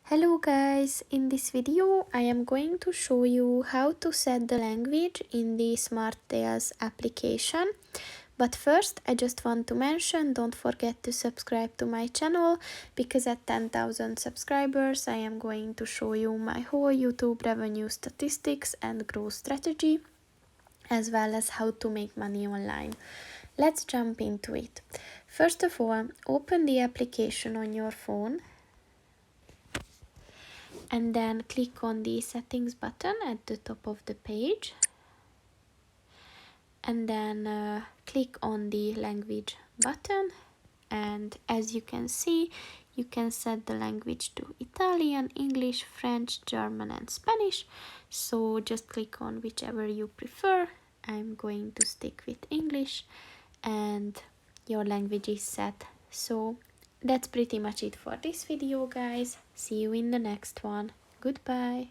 Hello guys, in this video I am going to show you how to set the language in the SmartTales application. But first I just want to mention, don't forget to subscribe to my channel, because at 10,000 subscribers I am going to show you my whole YouTube revenue statistics and growth strategy, as well as how to make money online. Let's jump into it. First of all, open the application on your phone and then click on the settings button at the top of the page, and then click on the language button, and as you can see, you can set the language to Italian, English, French, German and Spanish. So just click on whichever you prefer. I'm going to stick with English, and your language is set. So that's pretty much it for this video, guys. See you in the next one. Goodbye.